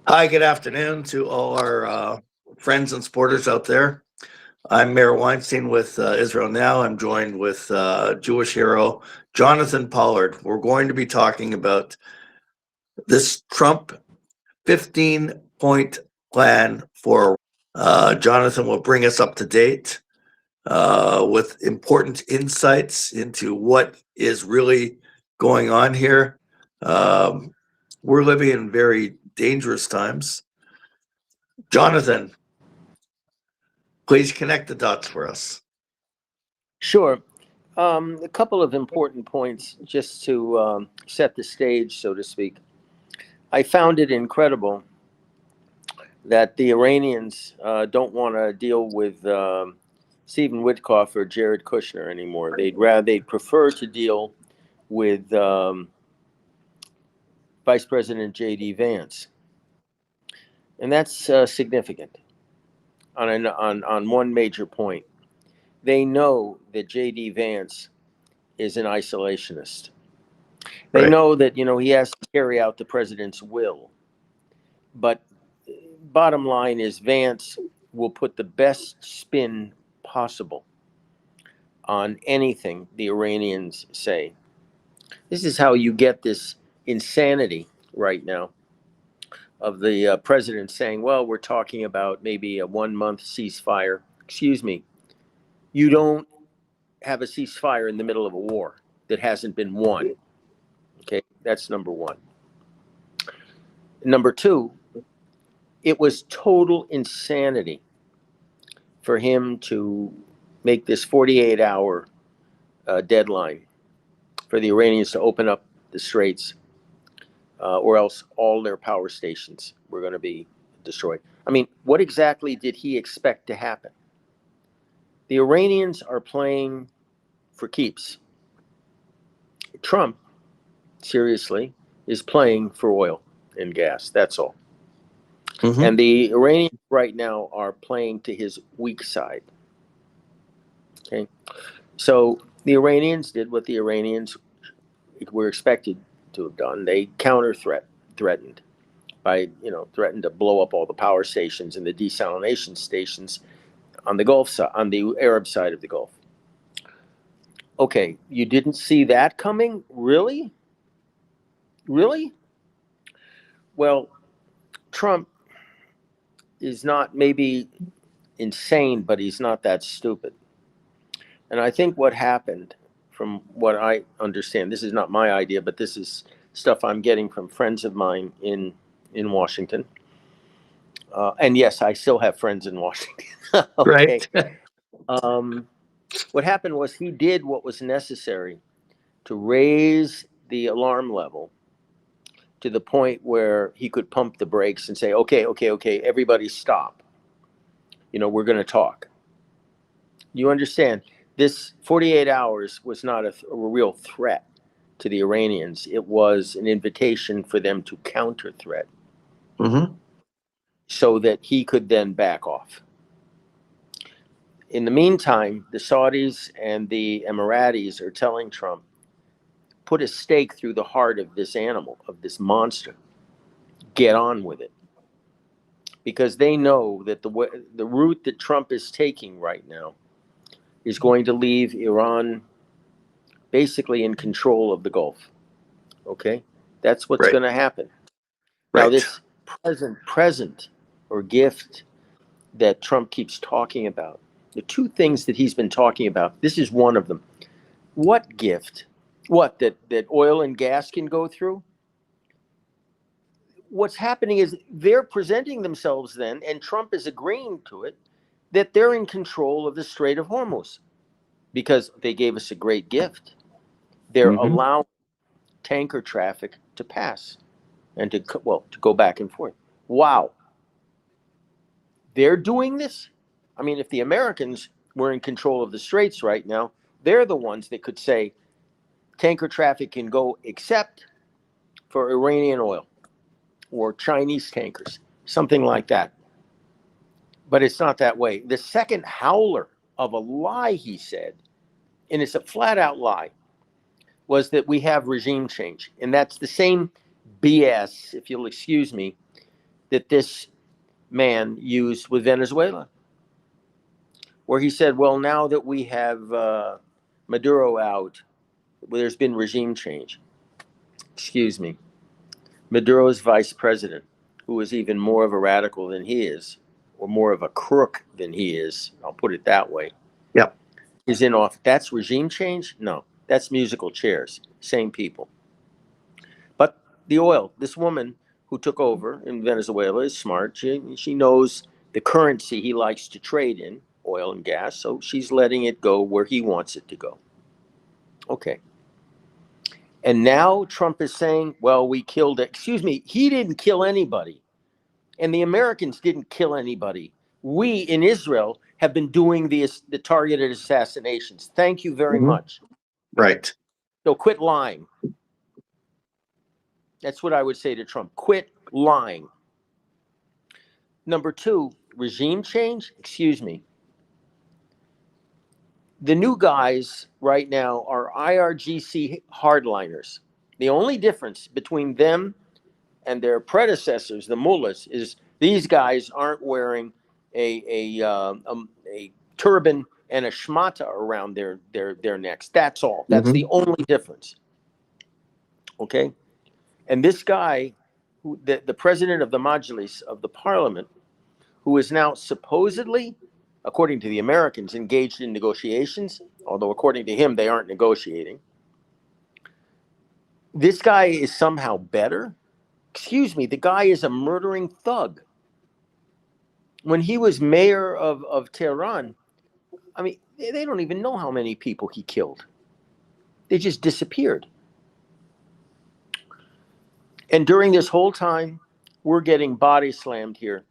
Hi, good afternoon to all our friends and supporters out there. I'm Meir Weinstein with Israel Now. I'm joined with Jewish hero Jonathan Pollard. We're going to be talking about this Trump 15-point plan for. Jonathan will bring us up to date with important insights into what is really going on here. We're living in very dangerous times. Jonathan, please connect the dots for us. Sure. A couple of important points just to set the stage, so to speak. I found it incredible that the Iranians don't want to deal with Stephen Witkoff or Jared Kushner anymore. They'd prefer to deal with Vice President J.D. Vance, and that's significant on one major point. They know that J.D. Vance is an isolationist. They Right. know that he has to carry out the president's will. But bottom line is Vance will put the best spin possible on anything the Iranians say. This is how you get this insanity right now of the president saying, well, we're talking about maybe a 1-month ceasefire. Excuse me. You don't have a ceasefire in the middle of a war that hasn't been won. Okay, that's number one. Number two, it was total insanity for him to make this 48-hour deadline for the Iranians to open up the straits, or else all their power stations were going to be destroyed. I mean, what exactly did he expect to happen? The Iranians are playing for keeps. Trump, seriously, is playing for oil and gas. That's all. Mm-hmm. And the Iranians right now are playing to his weak side. Okay. So the Iranians did what the Iranians were expected to have done. They threatened by, threatened to blow up all the power stations and the desalination stations on the Gulf side, on the Arab side of the Gulf. Okay, you didn't see that coming? Really? Really? Well, Trump is not maybe insane, but he's not that stupid. And I think what happened, from what I understand, this is not my idea, but this is stuff I'm getting from friends of mine in Washington. And yes, I still have friends in Washington. Okay. Right. What happened was he did what was necessary to raise the alarm level to the point where he could pump the brakes and say, okay, everybody stop. We're going to talk. You understand? This 48 hours was not a real threat to the Iranians. It was an invitation for them to counter threat, Mm-hmm. so that he could then back off. In the meantime, the Saudis and the Emiratis are telling Trump, put a stake through the heart of this animal, of this monster. Get on with it. Because they know that the route that Trump is taking right now is going to leave Iran basically in control of the Gulf. Okay? That's what's Right. going to happen. Right. Now, this present or gift that Trump keeps talking about, the two things that he's been talking about, this is one of them. What gift? What, that oil and gas can go through? What's happening is they're presenting themselves then, and Trump is agreeing to it, that they're in control of the Strait of Hormuz because they gave us a great gift. They're allowing tanker traffic to pass and to go back and forth. Wow. They're doing this? I mean, if the Americans were in control of the straits right now, they're the ones that could say tanker traffic can go except for Iranian oil or Chinese tankers, something like that. But it's not that way. The second howler of a lie he said, and it's a flat out lie, was that we have regime change. And that's the same BS, if you'll excuse me, that this man used with Venezuela, where he said, well, now that we have Maduro out, there's been regime change. Excuse me. Maduro's vice president, who is even more of a radical than he is, or more of a crook than he is, I'll put it that way. Yep. Is in office. That's regime change? No, that's musical chairs. Same people. But the oil, this woman who took over in Venezuela is smart. She knows the currency he likes to trade in, oil and gas, so she's letting it go where he wants it to go. Okay. And now Trump is saying, well, we killed it. Excuse me, he didn't kill anybody. And the Americans didn't kill anybody. We in Israel have been doing the targeted assassinations. Thank you very much. Right. So quit lying. That's what I would say to Trump. Quit lying. Number two, regime change. Excuse me. The new guys right now are IRGC hardliners. The only difference between them and their predecessors, the mullahs, is these guys aren't wearing a turban and a shmata around their necks. That's all. That's the only difference. Okay? And this guy, the president of the Majlis, of the parliament, who is now supposedly, according to the Americans, engaged in negotiations, although according to him, they aren't negotiating. This guy is somehow better. Excuse me, the guy is a murdering thug. When he was mayor of Tehran, I mean, they don't even know how many people he killed. They just disappeared. And during this whole time, we're getting body slammed here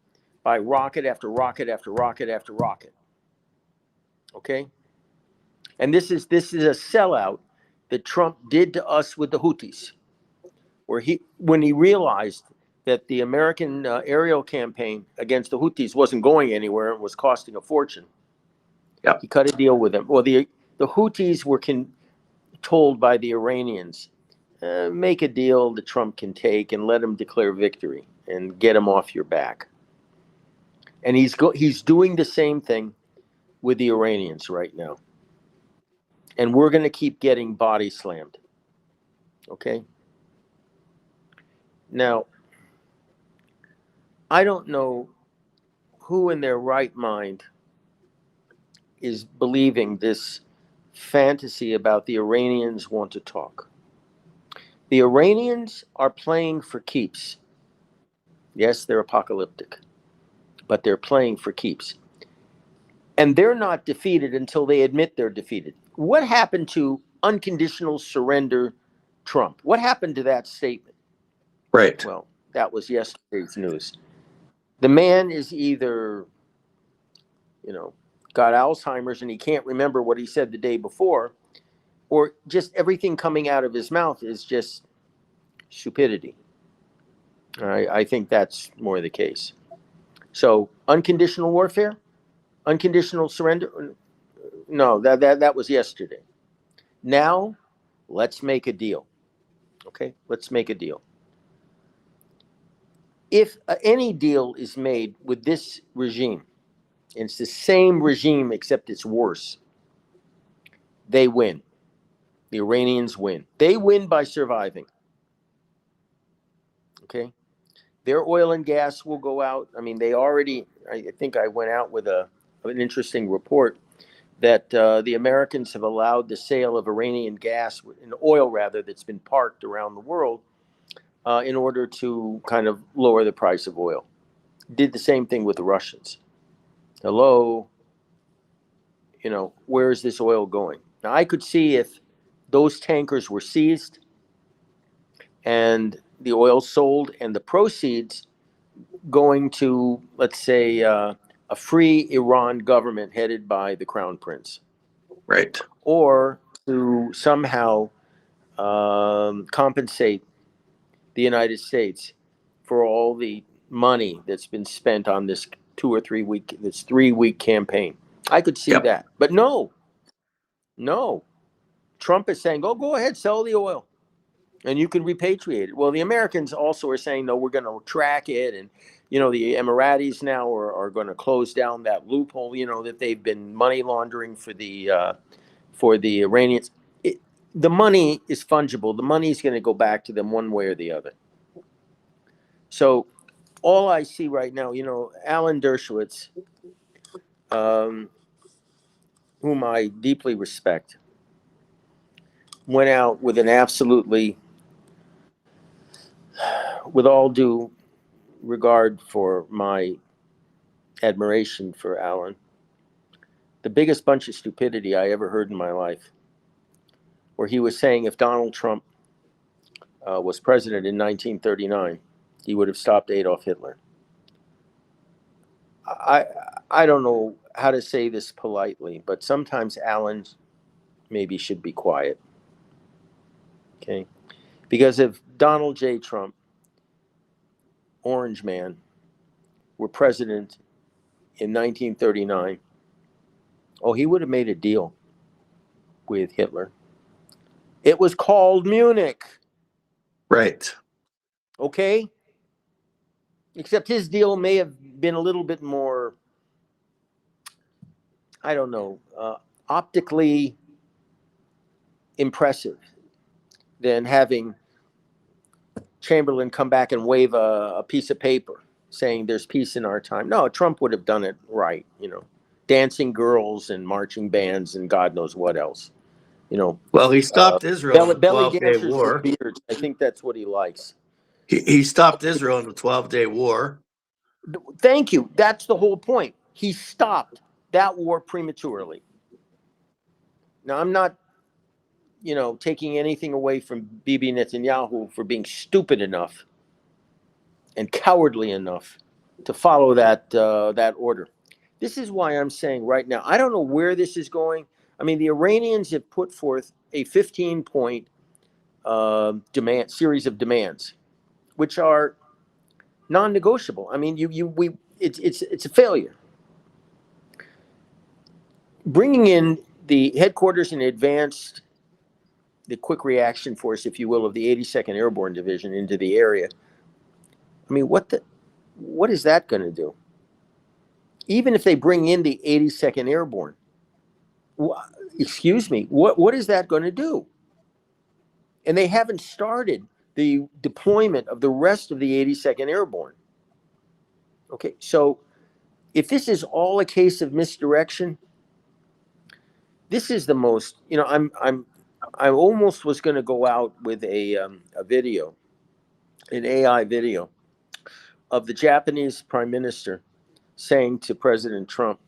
by rocket after rocket after rocket after rocket. Okay? And this is a sellout that Trump did to us with the Houthis, where when he realized that the American aerial campaign against the Houthis wasn't going anywhere and was costing a fortune. Yep. He cut a deal with them. Well, the Houthis were told by the Iranians, make a deal that Trump can take and let him declare victory and get him off your back. And he's doing the same thing with the Iranians right now. And we're going to keep getting body slammed. Okay? Now, I don't know who in their right mind is believing this fantasy about the Iranians want to talk. The Iranians are playing for keeps. Yes, they're apocalyptic, but they're playing for keeps. And they're not defeated until they admit they're defeated. What happened to unconditional surrender Trump? What happened to that statement? Right. Well, that was yesterday's news. The man is either, got Alzheimer's and he can't remember what he said the day before, or just everything coming out of his mouth is just stupidity. I think that's more the case. So unconditional warfare, unconditional surrender. No, that was yesterday. Now, let's make a deal. Okay, let's make a deal. If any deal is made with this regime, and it's the same regime except it's worse, they win. The Iranians win. They win by surviving. Okay? Their oil and gas will go out. I mean, I think I went out with an interesting report that the Americans have allowed the sale of Iranian gas, and oil rather, that's been parked around the world in order to kind of lower the price of oil. Did the same thing with the Russians. Hello, where is this oil going? Now, I could see if those tankers were seized and the oil sold and the proceeds going to, let's say, a free Iran government headed by the Crown Prince. Right. Or to somehow compensate the United States for all the money that's been spent on this 3-week campaign. I could see that. But no. Trump is saying, go ahead, sell the oil. and you can repatriate it. Well, the Americans also are saying, no, we're going to track it. And, the Emiratis now are going to close down that loophole, that they've been money laundering for the Iranians. The money is fungible. The money is going to go back to them one way or the other. So all I see right now, Alan Dershowitz, whom I deeply respect, went out with an absolutely, with all due regard for my admiration for Alan, the biggest bunch of stupidity I ever heard in my life, where he was saying if Donald Trump was president in 1939, he would have stopped Adolf Hitler. I don't know how to say this politely, but sometimes Alan maybe should be quiet. Okay? Because if Donald J. Trump, Orange Man, were president in 1939, he would have made a deal with Hitler. It was called Munich. Right. Okay? Except his deal may have been a little bit more, I don't know, optically impressive than having Chamberlain come back and wave a piece of paper saying there's peace in our time. No, Trump would have done it right, dancing girls and marching bands and God knows what else. Well, he stopped Israel in the belly 12-day dancers war. with beards. I think that's what he likes. He stopped Israel in the 12-day war. Thank you. That's the whole point. He stopped that war prematurely. Now, I'm not, taking anything away from Bibi Netanyahu for being stupid enough and cowardly enough to follow that order. This is why I'm saying right now, I don't know where this is going. I mean, the Iranians have put forth a 15-point series of demands, which are non-negotiable. I mean, it's a failure. Bringing in the headquarters and the quick reaction force, if you will, of the 82nd Airborne Division into the area. I mean, what is that going to do? Even if they bring in the 82nd Airborne, excuse me, what is that going to do? And they haven't started the deployment of the rest of the 82nd Airborne. Okay, so if this is all a case of misdirection, this is the most, I almost was going to go out with a video, an AI video of the Japanese Prime Minister saying to President Trump,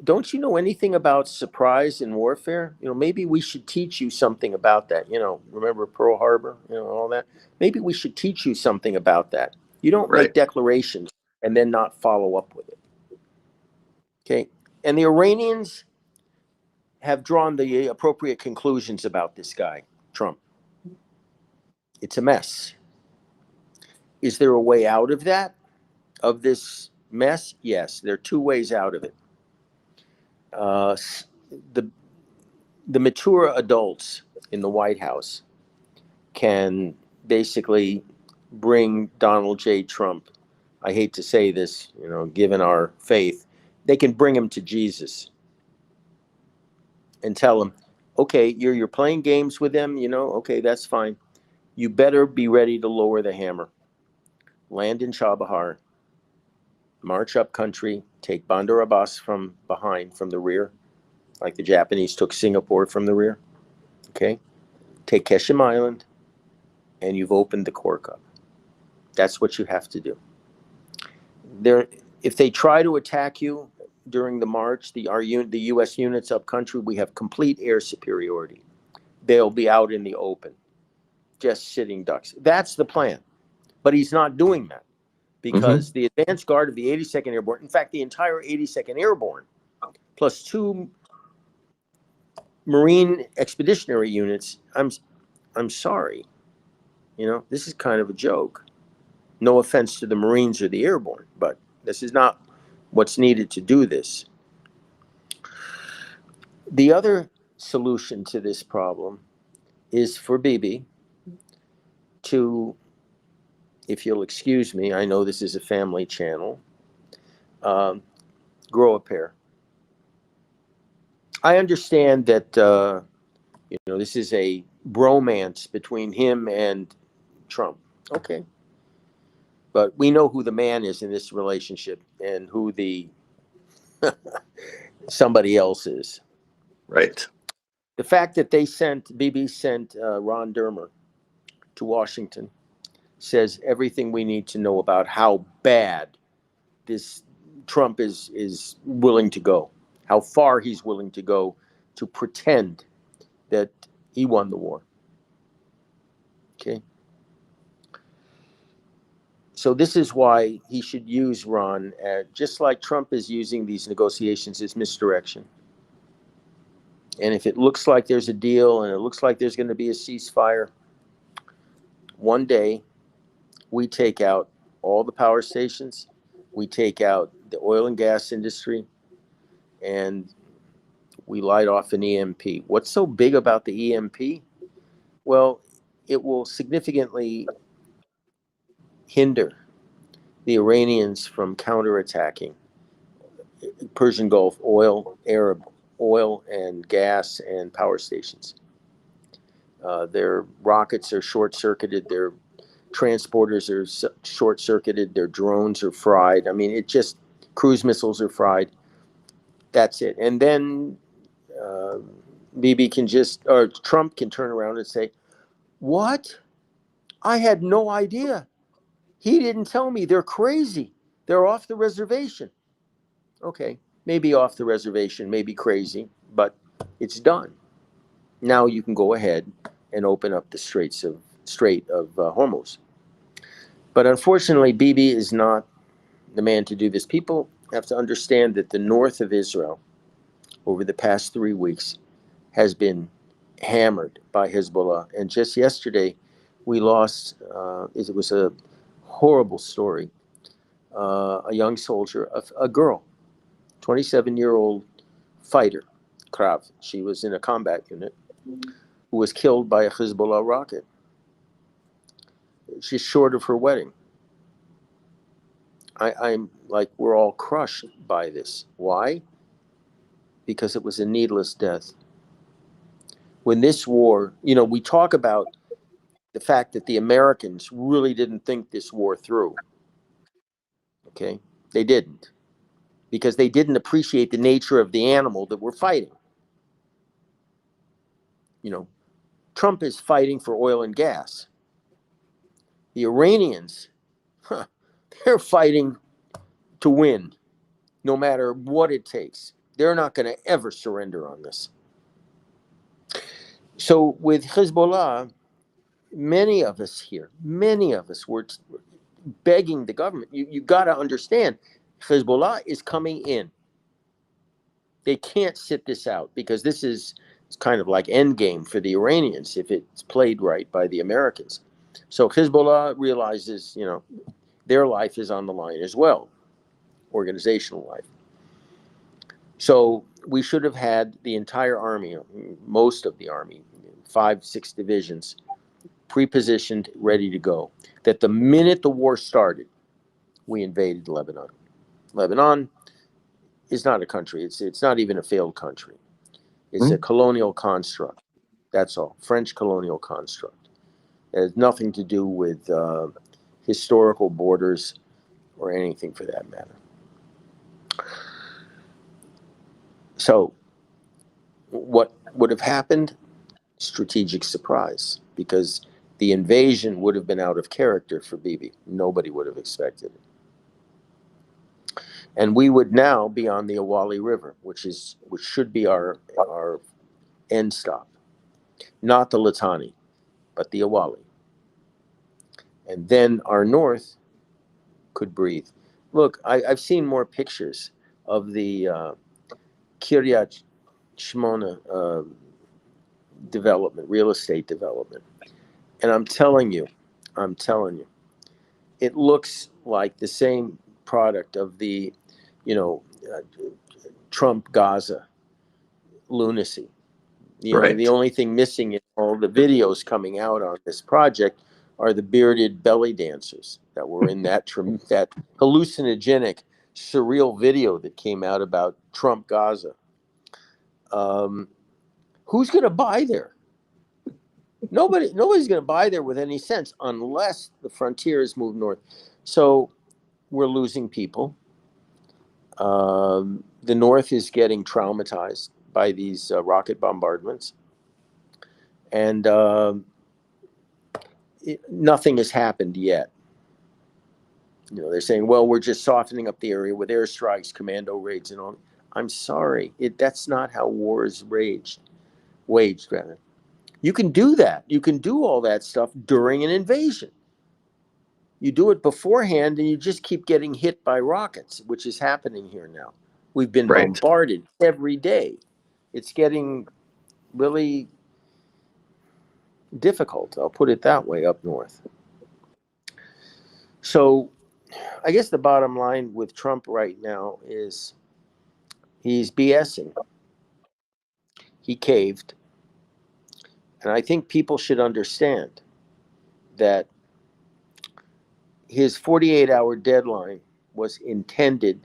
don't you know anything about surprise in warfare? Maybe we should teach you something about that. Remember Pearl Harbor, all that. Maybe we should teach you something about that. You don't make declarations and then not follow up with it. Okay. And the Iranians have drawn the appropriate conclusions about this guy, Trump. It's a mess. Is there a way out of that, of this mess? Yes, there are two ways out of it. The mature adults in the White House can basically bring Donald J. Trump, I hate to say this, given our faith, they can bring him to Jesus and tell him, okay, you're playing games with them, okay, that's fine. You better be ready to lower the hammer. Land in Chabahar, march up country, take Bandar Abbas from behind, from the rear, like the Japanese took Singapore from the rear. Okay? Take Keshim Island, and you've opened the cork up. That's what you have to do. If they try to attack you during the march, the U.S. units up country, we have complete air superiority. They'll be out in the open, just sitting ducks. That's the plan. But he's not doing that because the advance guard of the 82nd Airborne, in fact, the entire 82nd Airborne, plus 2 Marine expeditionary units, I'm sorry. This is kind of a joke. No offense to the Marines or the Airborne, but this is not what's needed to do this. The other solution to this problem is for Bibi to, if you'll excuse me, I know this is a family channel, grow a pair. I understand that, this is a bromance between him and Trump. Okay. But we know who the man is in this relationship and who the somebody else is. Right. The fact that Bibi sent Ron Dermer to Washington says everything we need to know about how bad this Trump is willing to go, how far he's willing to go to pretend that he won the war. Okay. So this is why he should use Ron, just like Trump is using these negotiations as misdirection. And if it looks like there's a deal and it looks like there's going to be a ceasefire, one day we take out all the power stations, we take out the oil and gas industry, and we light off an EMP. What's so big about the EMP? Well, it will significantly hinder the Iranians from counterattacking Persian Gulf Arab oil and gas and power stations. Their rockets are short-circuited, their transporters are short-circuited, their drones are fried. I mean, cruise missiles are fried. That's it. And then Trump can turn around and say, what? I had no idea. He didn't tell me. They're crazy. They're off the reservation. Okay, maybe off the reservation, maybe crazy, but it's done. Now you can go ahead and open up the Strait of Hormuz. But unfortunately, Bibi is not the man to do this. People have to understand that the north of Israel over the past 3 weeks has been hammered by Hezbollah. And just yesterday, we lost, it was a horrible story, a young soldier, a girl, 27-year-old fighter, Krav. She was in a combat unit, who was killed by a Hezbollah rocket. She's short of her wedding. I'm like, we're all crushed by this. Why? Because it was a needless death. When this war, we talk about the fact that the Americans really didn't think this war through. Okay? They didn't. Because they didn't appreciate the nature of the animal that we're fighting. Trump is fighting for oil and gas. The Iranians, they're fighting to win, no matter what it takes. They're not going to ever surrender on this. So with Hezbollah, many of us were begging the government, you got to understand, Hezbollah is coming in. They can't sit this out because it's kind of like endgame for the Iranians if it's played right by the Americans. So Hezbollah realizes, their life is on the line as well, organizational life. So we should have had the entire army, most of the army, 5-6 divisions, pre-positioned, ready to go. That the minute the war started, we invaded Lebanon. Lebanon is not a country. It's not even a failed country. It's a colonial construct. That's all. French colonial construct. It has nothing to do with historical borders or anything for that matter. So what would have happened? Strategic surprise, because the invasion would have been out of character for Bibi. Nobody would have expected it. And we would now be on the Awali River, which should be our end stop. Not the Litani, but the Awali. And then our north could breathe. Look, I've seen more pictures of the Kiryat Shmona development, real estate development. And I'm telling you, it looks like the same product of the, Trump Gaza lunacy. Right. The only thing missing in all the videos coming out on this project are the bearded belly dancers that were in that hallucinogenic, surreal video that came out about Trump Gaza. Who's going to buy there? Nobody's going to buy there with any sense unless the frontier is moved north. So we're losing people. The north is getting traumatized by these rocket bombardments, and nothing has happened yet. They're saying, well, we're just softening up the area with airstrikes, commando raids, and all. I'm sorry, that's not how war is waged. Rather, you can do that. You can do all that stuff during an invasion. You do it beforehand, and you just keep getting hit by rockets, which is happening here now. We've been bombarded every day. It's getting really difficult, I'll put it that way, up north. So I guess the bottom line with Trump right now is he's BSing. He caved. And I think people should understand that his 48-hour deadline was intended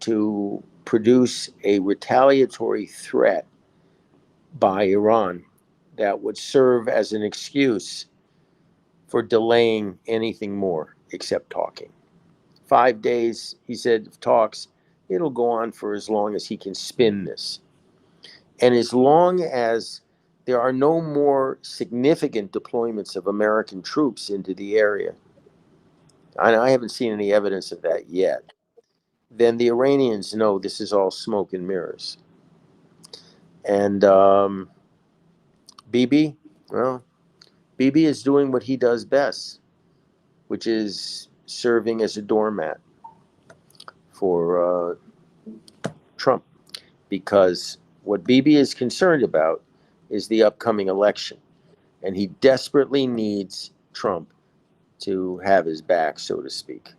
to produce a retaliatory threat by Iran that would serve as an excuse for delaying anything more except talking. 5 days, he said, of talks. It'll go on for as long as he can spin this. And as long as there are no more significant deployments of American troops into the area, and I haven't seen any evidence of that yet, then the Iranians know this is all smoke and mirrors. And Bibi, well, Bibi is doing what he does best, which is serving as a doormat for Trump, because what Bibi is concerned about is the upcoming election, and he desperately needs Trump to have his back, so to speak,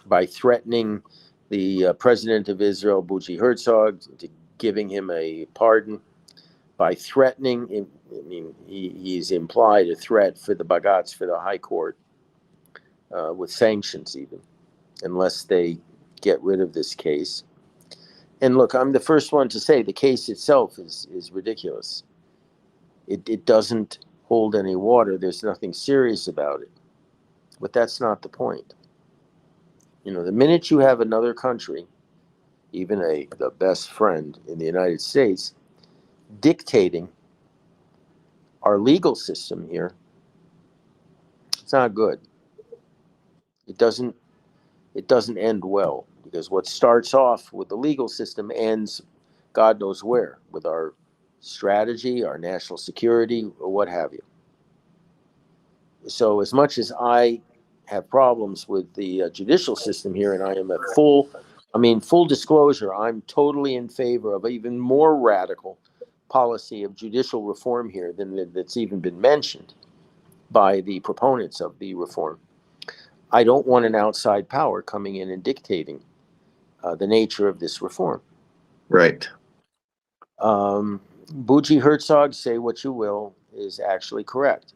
by threatening the president of Israel, Bougie Herzog, to giving him a pardon, by threatening, he's implied a threat for the Bagats, for the High Court, with sanctions even, unless they get rid of this case. And look, I'm the first one to say the case itself is ridiculous. It doesn't hold any water. There's nothing serious about it. But that's not the point. The minute you have another country, even the best friend in the United States, dictating our legal system here, it's not good. It doesn't end well, because what starts off with the legal system ends God knows where, with our strategy, our national security, or what have you. So as much as I have problems with the judicial system here, and I am full disclosure, I'm totally in favor of even more radical policy of judicial reform here than that's even been mentioned by the proponents of the reform. I don't want an outside power coming in and dictating the nature of this reform. Right. Bougie Herzog, say what you will, is actually correct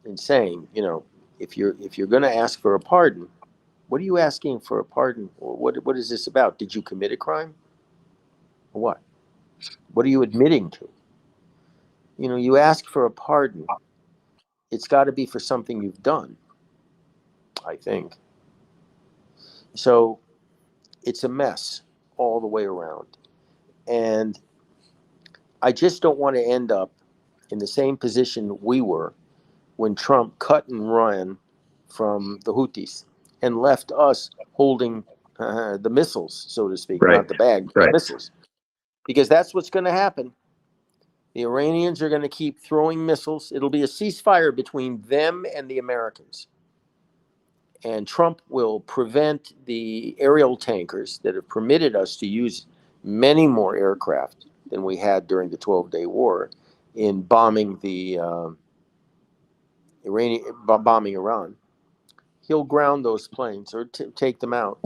in saying, if you're going to ask for a pardon, what are you asking for a pardon? Or what is this about? Did you commit a crime? Or what? What are you admitting to? You ask for a pardon, it's got to be for something you've done, I think. So it's a mess all the way around. And I just don't want to end up in the same position we were when Trump cut and ran from the Houthis and left us holding the missiles, so to speak, not the bag, the missiles. Because that's what's going to happen. The Iranians are going to keep throwing missiles. It'll be a ceasefire between them and the Americans. And Trump will prevent the aerial tankers that have permitted us to use many more aircraft than we had during the 12-day war in bombing the bombing Iran. He'll ground those planes or take them out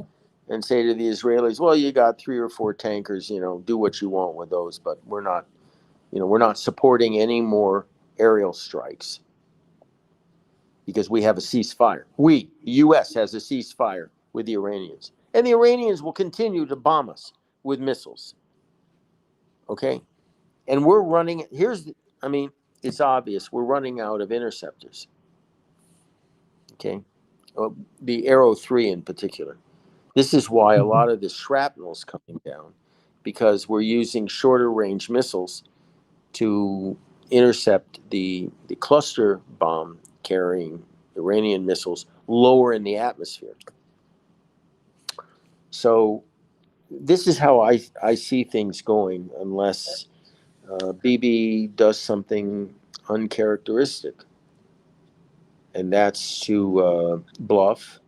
and say to the Israelis, well, you got 3 or 4 tankers, do what you want with those, but we're not supporting any more aerial strikes. because we have a ceasefire. The U.S. has a ceasefire with the Iranians. And the Iranians will continue to bomb us with missiles. Okay? And we're running, it's obvious, we're running out of interceptors. Okay? The Arrow 3 in particular. This is why a lot of this shrapnel is coming down, because we're using shorter range missiles to intercept the cluster bomb carrying Iranian missiles lower in the atmosphere. So this is how I see things going, unless Bibi does something uncharacteristic, and that's to bluff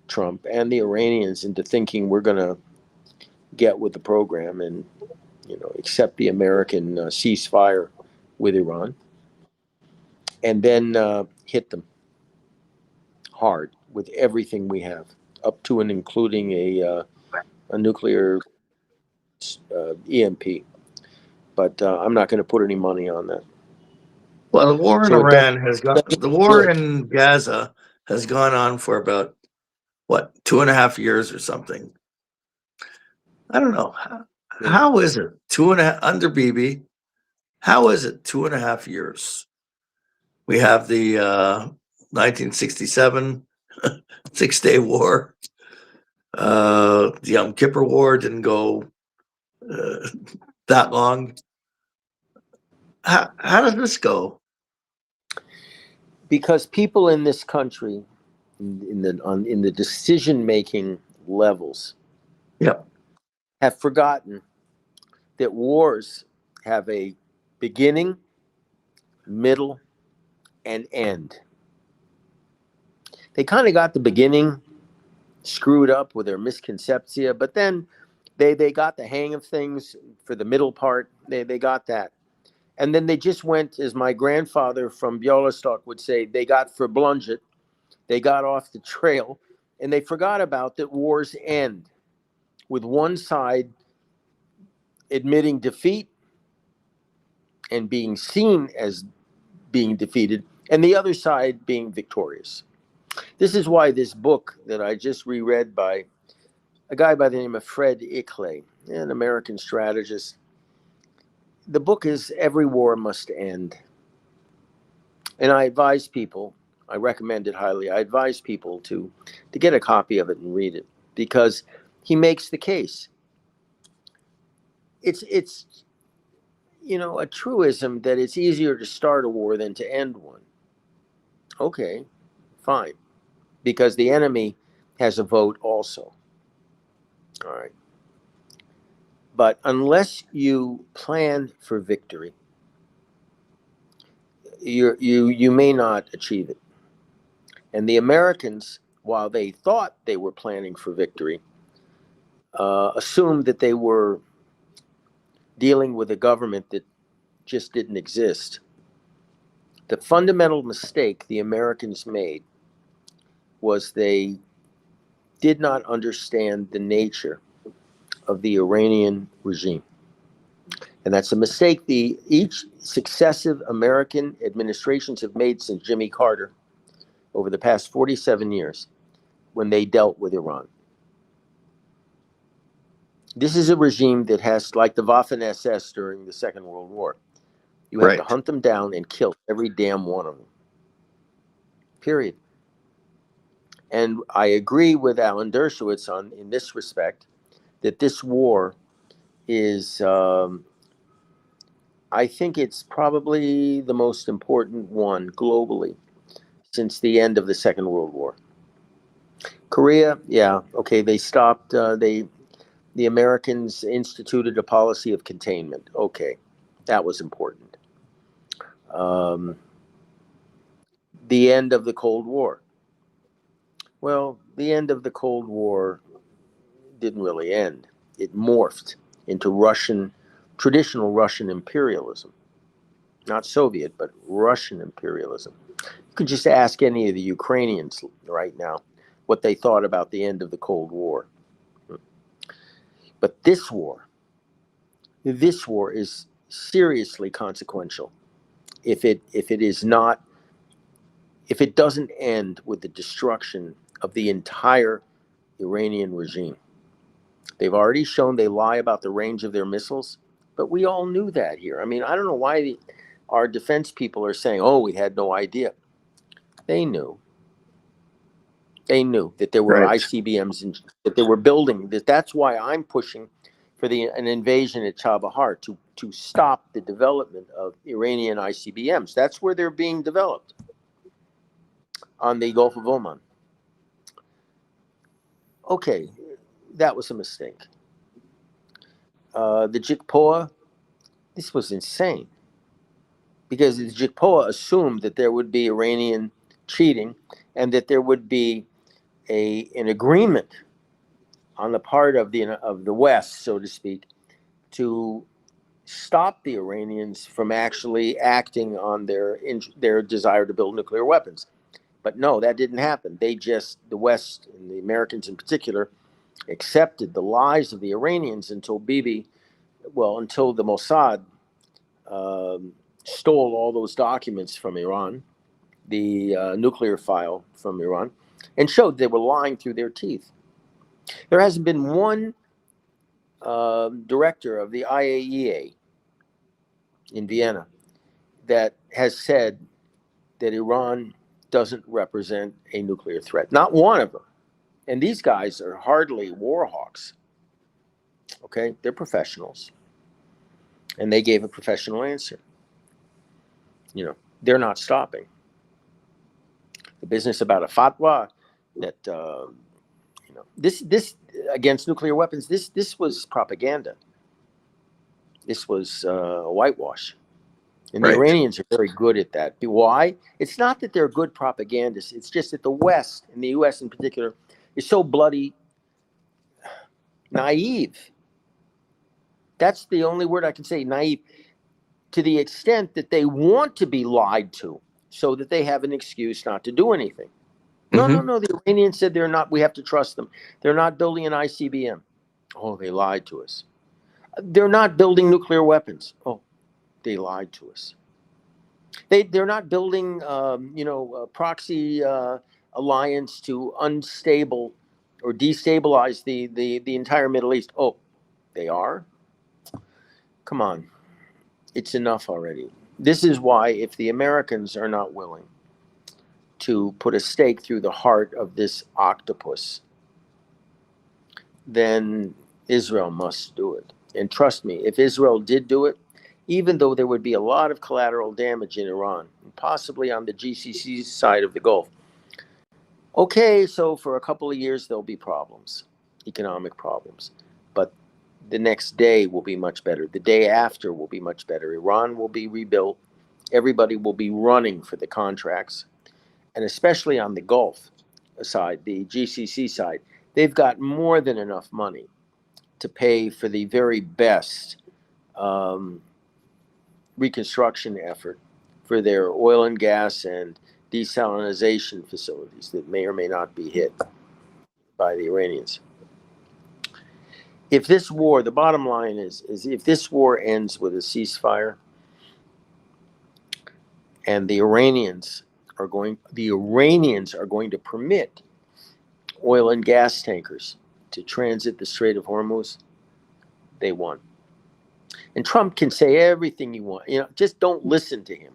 Trump and the Iranians into thinking we're going to get with the program and accept the American ceasefire with Iran, and then hit them hard with everything we have, up to and including a nuclear EMP. But I'm not going to put any money on that. Well, the war in So Iran has gone, the war good. in Gaza has gone on for about, what, 2.5 years or something. I don't know. How is it under BB? How is it 2.5 years? We have the 1967 Six-Day War. The Yom Kippur War didn't go that long. How does this go? Because people in this country, in the decision-making levels, have forgotten that wars have a beginning, middle, and end. They kind of got the beginning screwed up with their misconceptia, but then they got the hang of things for the middle part. They got that. And then they just went, as my grandfather from Bialystok would say, they got verblunget. They got off the trail, and they forgot about that wars end with one side admitting defeat and being seen as being defeated, and the other side being victorious. This is why this book that I just reread by a guy by the name of Fred Ickley, an American strategist, the book is Every War Must End. And I advise people, I recommend it highly, I advise people to get a copy of it and read it, because he makes the case. It's a truism that it's easier to start a war than to end one. Okay, fine. Because the enemy has a vote also. All right. But unless you plan for victory, you may not achieve it. And the Americans, while they thought they were planning for victory, assumed that they were dealing with a government that just didn't exist. The fundamental mistake the Americans made was they did not understand the nature of the Iranian regime. And that's a mistake each successive American administrations have made since Jimmy Carter over the past 47 years when they dealt with Iran. This is a regime that has, like the Waffen-SS during the Second World War, you have to hunt them down and kill every damn one of them. Period. And I agree with Alan Dershowitz in this respect, that this war is, I think it's probably the most important one globally since the end of the Second World War. Korea, yeah, okay, they stopped, the Americans instituted a policy of containment. Okay, that was important. The end of the Cold War. Well, the end of the Cold War didn't really end. It morphed into traditional Russian imperialism. Not Soviet, but Russian imperialism. You could just ask any of the Ukrainians right now what they thought about the end of the Cold War. But this war is seriously consequential if it is not if it doesn't end with the destruction of the entire Iranian regime. They've already shown they lie about the range of their missiles, but we all knew that here. I mean, I don't know why our defense people are saying, oh, we had no idea. They knew. They knew that there were Right. ICBMs and that they were building. That's why I'm pushing for an invasion at Chabahar to stop the development of Iranian ICBMs. That's where they're being developed, on the Gulf of Oman. Okay, that was a mistake. The JICPOA, this was insane, because the JICPOA assumed that there would be Iranian cheating and that there would be an agreement on the part of the West, so to speak, to stop the Iranians from actually acting on their desire to build nuclear weapons. But no, that didn't happen. The West, and the Americans in particular, accepted the lies of the Iranians until the Mossad stole all those documents from Iran, the nuclear file from Iran, and showed they were lying through their teeth. There hasn't been one director of the IAEA in Vienna that has said that Iran doesn't represent a nuclear threat. Not one of them. And these guys are hardly war hawks. Okay? They're professionals. And they gave a professional answer. They're not stopping. The business about a fatwa that this against nuclear weapons, this was propaganda. This was a whitewash. And the Right. Iranians are very good at that. Why? It's not that they're good propagandists. It's just that the West, and the U.S. in particular, is so bloody naive. That's the only word I can say, naive, to the extent that they want to be lied to so that they have an excuse not to do anything. Mhm. No. The Iranians said they're not. We have to trust them. They're not building an ICBM. Oh, they lied to us. They're not building nuclear weapons. Oh, they lied to us. They're not building, a proxy alliance to unstable or destabilize the entire Middle East. Oh, they are? Come on. It's enough already. This is why, if the Americans are not willing to put a stake through the heart of this octopus, then Israel must do it. And trust me, if Israel did do it, even though there would be a lot of collateral damage in Iran, possibly on the GCC side of the Gulf, okay, so for a couple of years there'll be problems, economic problems. But the next day will be much better. The day after will be much better. Iran will be rebuilt. Everybody will be running for the contracts. And especially on the Gulf side, the GCC side, they've got more than enough money to pay for the very best reconstruction effort for their oil and gas and desalination facilities that may or may not be hit by the Iranians. If this war, the bottom line is if this war ends with a ceasefire, and the Iranians are going to permit oil and gas tankers to transit the Strait of Hormuz, they won. And Trump can say everything you want. Just don't listen to him.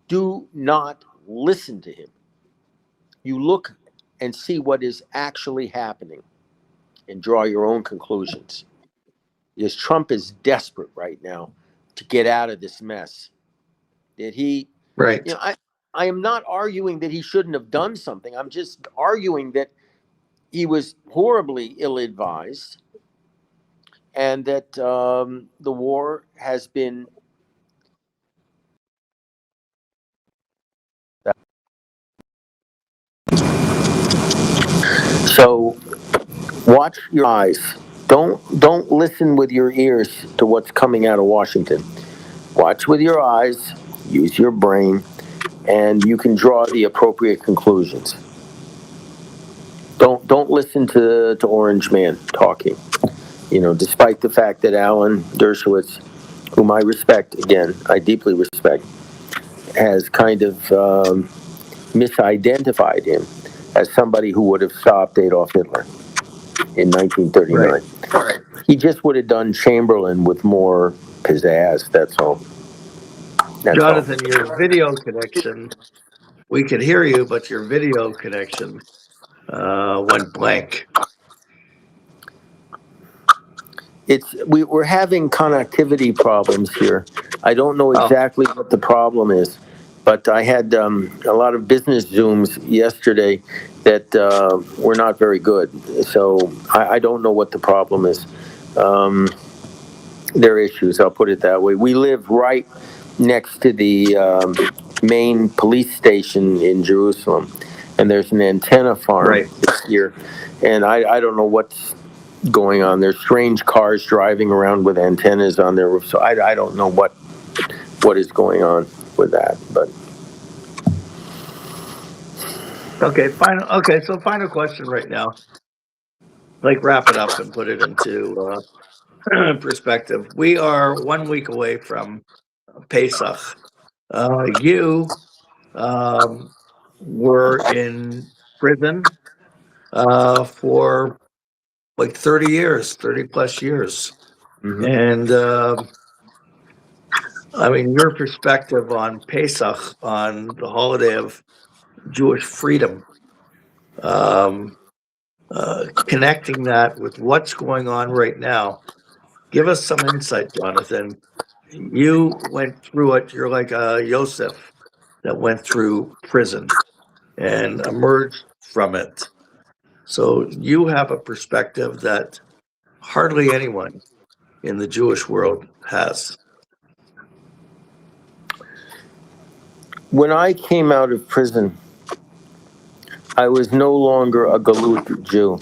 Do not listen to him. You look and see what is actually happening and draw your own conclusions. Because Trump is desperate right now to get out of this mess. That he, Right. I am not arguing that he shouldn't have done something. I'm just arguing that he was horribly ill-advised, and that the war has been so. Watch your eyes. Don't listen with your ears to what's coming out of Washington. Watch with your eyes. Use your brain, and you can draw the appropriate conclusions. Don't listen to Orange Man talking. Despite the fact that Alan Dershowitz, whom I respect, again, I deeply respect, has kind of misidentified him as somebody who would have stopped Adolf Hitler in 1939. Right. He just would have done Chamberlain with more pizzazz. That's all. That's all. Jonathan, your video connection, we could hear you, but your video connection went blank. We're having connectivity problems here. I don't know exactly what the problem is, but I had a lot of business Zooms yesterday that were not very good. So I don't know what the problem is. There are issues, I'll put it that way. We live right next to the main police station in Jerusalem, and there's an antenna farm here, and I don't know what's going on. There's strange cars driving around with antennas on their roof, so I don't know what is going on with that. But so final question right now. Like, wrap it up and put it into perspective. We are 1 week away from Pesach. You were in prison for like 30 plus years. And I mean, your perspective on Pesach, on the holiday of Jewish freedom, connecting that with what's going on right now. Give us some insight, Jonathan. You went through it. You're like a Yosef that went through prison and emerged from it. So you have a perspective that hardly anyone in the Jewish world has. When I came out of prison, I was no longer a Galut Jew.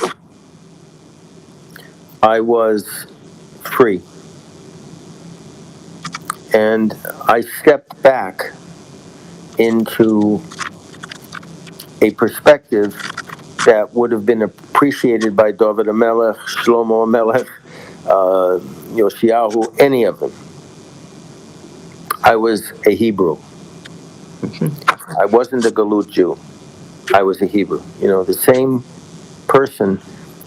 I was free. And I stepped back into a perspective that would have been appreciated by David HaMelech, Shlomo HaMelech, Yoshiyahu, any of them. I was a Hebrew. I wasn't a Galut Jew. I was a Hebrew. The same person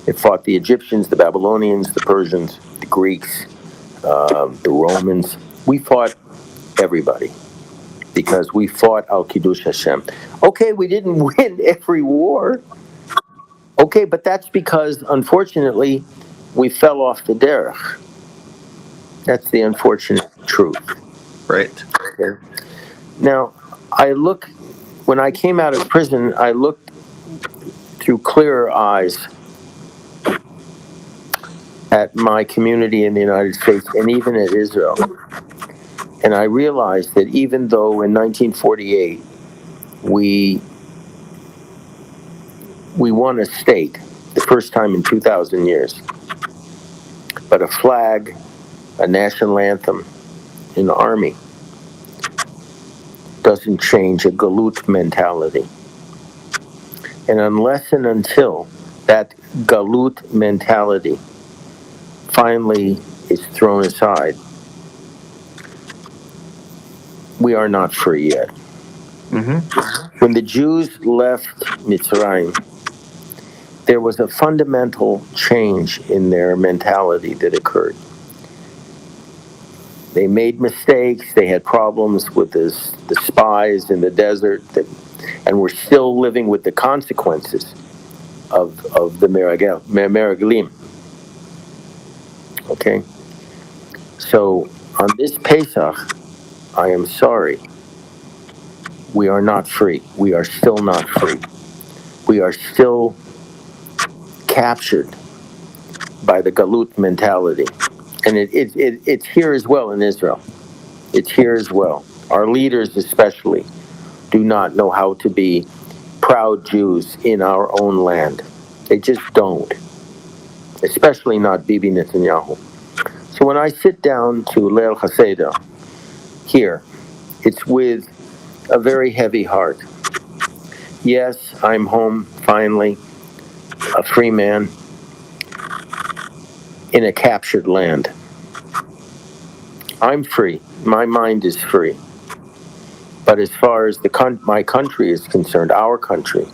that fought the Egyptians, the Babylonians, the Persians, the Greeks, the Romans. We fought everybody because we fought Al Kiddush Hashem. Okay, we didn't win every war. Okay, but that's because, unfortunately, we fell off the derech. That's the unfortunate truth. Right. Okay. Now, when I came out of prison, I looked through clearer eyes at my community in the United States and even at Israel. And I realized that even though in 1948 we won a state, the first time in 2,000 years, but a flag, a national anthem, an army doesn't change a galut mentality. And unless and until that galut mentality finally is thrown aside, we are not free yet. When the Jews left Mitzrayim, there was a fundamental change in their mentality that occurred. They made mistakes. They had problems with the spies in the desert, and were still living with the consequences of the Meraglim. Okay? So on this Pesach, I am sorry, we are not free. We are still not free. We are still captured by the galut mentality. And it's here as well in Israel. It's here as well. Our leaders especially do not know how to be proud Jews in our own land. They just don't. Especially not Bibi Netanyahu. So when I sit down to Leil HaSeder here, it's with a very heavy heart. Yes, I'm home finally, a free man in a captured land. I'm free. My mind is free. But as far as my country is concerned, our country,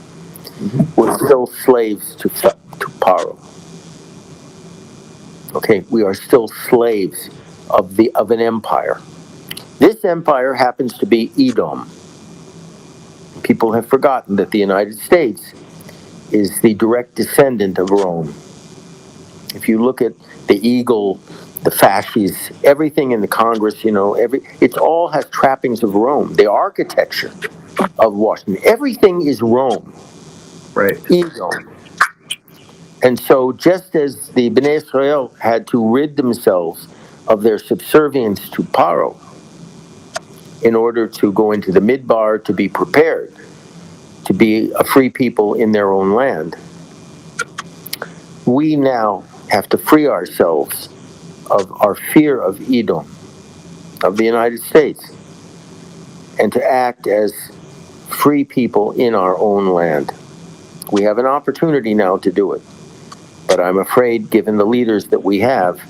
Mhm. we're still slaves to Paro. Okay, we are still slaves of an empire. This empire happens to be Edom. People have forgotten that the United States is the direct descendant of Rome. If you look at the eagle, the fasces, everything in the Congress, it all has trappings of Rome. The architecture of Washington, everything is Rome, Right. Edom. And so, just as the Bnei Israel had to rid themselves of their subservience to Paro in order to go into the Midbar to be prepared to be a free people in their own land, we now have to free ourselves of our fear of Edom, of the United States, and to act as free people in our own land. We have an opportunity now to do it. But I'm afraid, given the leaders that we have,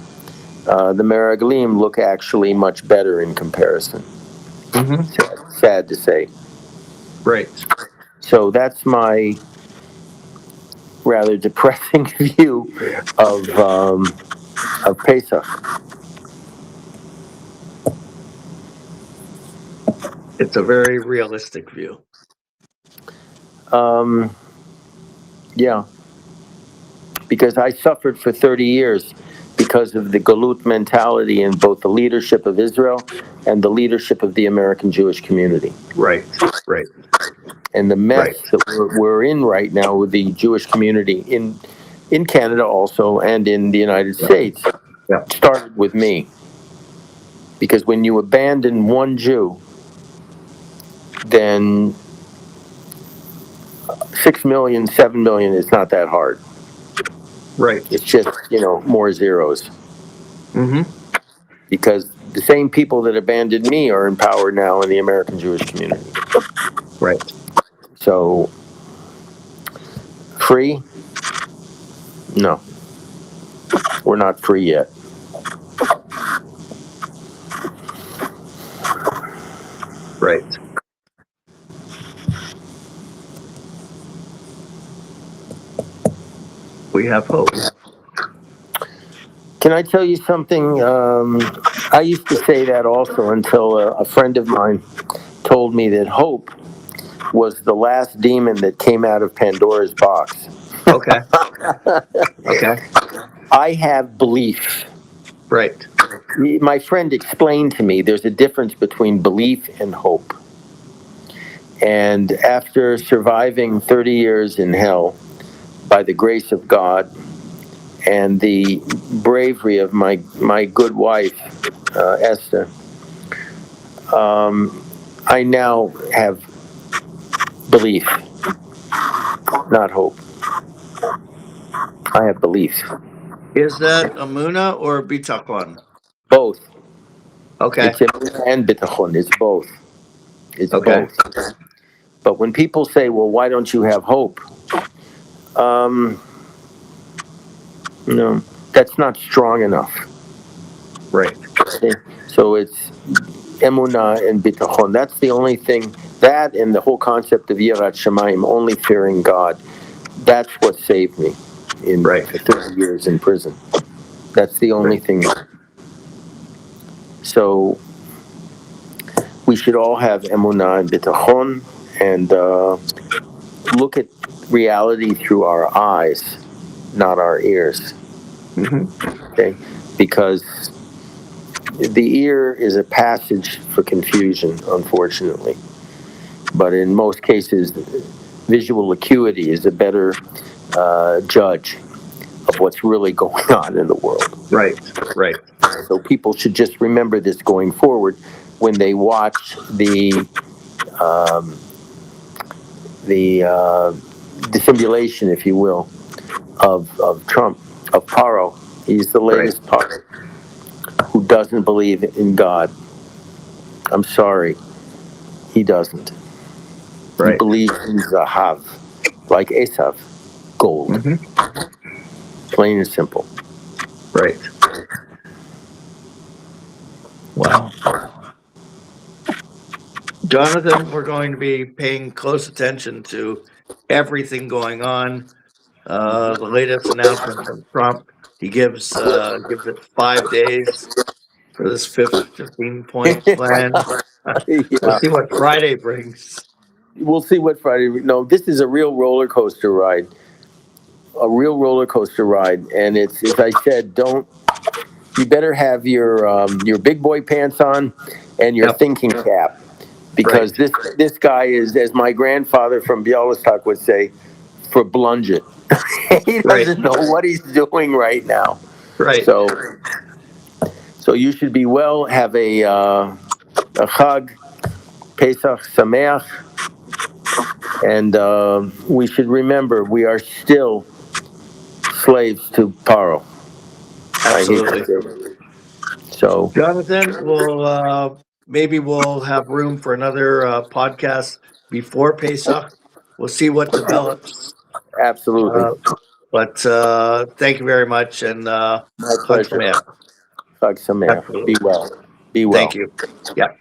the Meraglim look actually much better in comparison. Mhm. Sad to say. Right. So that's my rather depressing view of Pesach. It's a very realistic view. Um, yeah, because I suffered for 30 years because of the galut mentality in both the leadership of Israel and the leadership of the American Jewish community. Right. Right. And the mess Right. that we're in right now with the Jewish community in Canada also and in the United States Yeah. started with me. Because when you abandon one Jew, then 6 million, 7 million is not that hard. Right. It's just, more zeros. Mm-hmm. Because the same people that abandoned me are in power now in the American Jewish community. Right. So, free? No. We're not free yet. Right. We have hope. Can I tell you something? I used to say that also until a friend of mine told me that hope was the last demon that came out of Pandora's box. Okay. Okay. I have belief. Right. My friend explained to me there's a difference between belief and hope. And after surviving 30 years in hell by the grace of God and the bravery of my good wife, Esther, I now have belief, not hope. I have belief. Is that Amuna or Bitachon? Both. Okay. It's emunah and bitachon. It's both. It's Okay. both. But when people say, well, why don't you have hope? No, that's not strong enough. Right. Okay? So it's emunah and bitachon. That's the only thing. That and the whole concept of yirat shamayim, only fearing God. That's what saved me Right. for 30 years in prison. That's the only Right. thing. So we should all have emunah and bitachon and look at reality through our eyes, not our ears. Mm-hmm. Okay, because the ear is a passage for confusion, unfortunately. But in most cases, visual acuity is a better judge of what's really going on in the world. Right. Right. So people should just remember this going forward when they watch the simulation, if you will, of Trump, of Paro. He's the Right. latest Paro who doesn't believe in God. I'm sorry, he doesn't. He Right. believes in Zahav, like Esav, gold, Mm-hmm. plain and simple. Right. Wow. Jonathan, we're going to be paying close attention to everything going on. The latest announcement from Trump, he gives it 5 days for this 15-point plan. We'll Yeah. see what Friday brings. We'll see what Friday. No, this is a real roller coaster ride. A real roller coaster ride, and it's, as I said, don't. You better have your big boy pants on and your Yep. thinking cap, because Right. this guy is, as my grandfather from Bialystok would say, for blungit. He Right. doesn't know what he's doing right now. Right. So you should be well. Have a Chag Pesach Sameach, and we should remember we are still slaves to Paro. Absolutely. So Jonathan, maybe we'll have room for another podcast before Pesach. We'll see what develops. absolutely, But thank you very much, and my Chag pleasure. Sameach. Chag Sameach. Absolutely. Be well. Be well. Thank you. Yeah.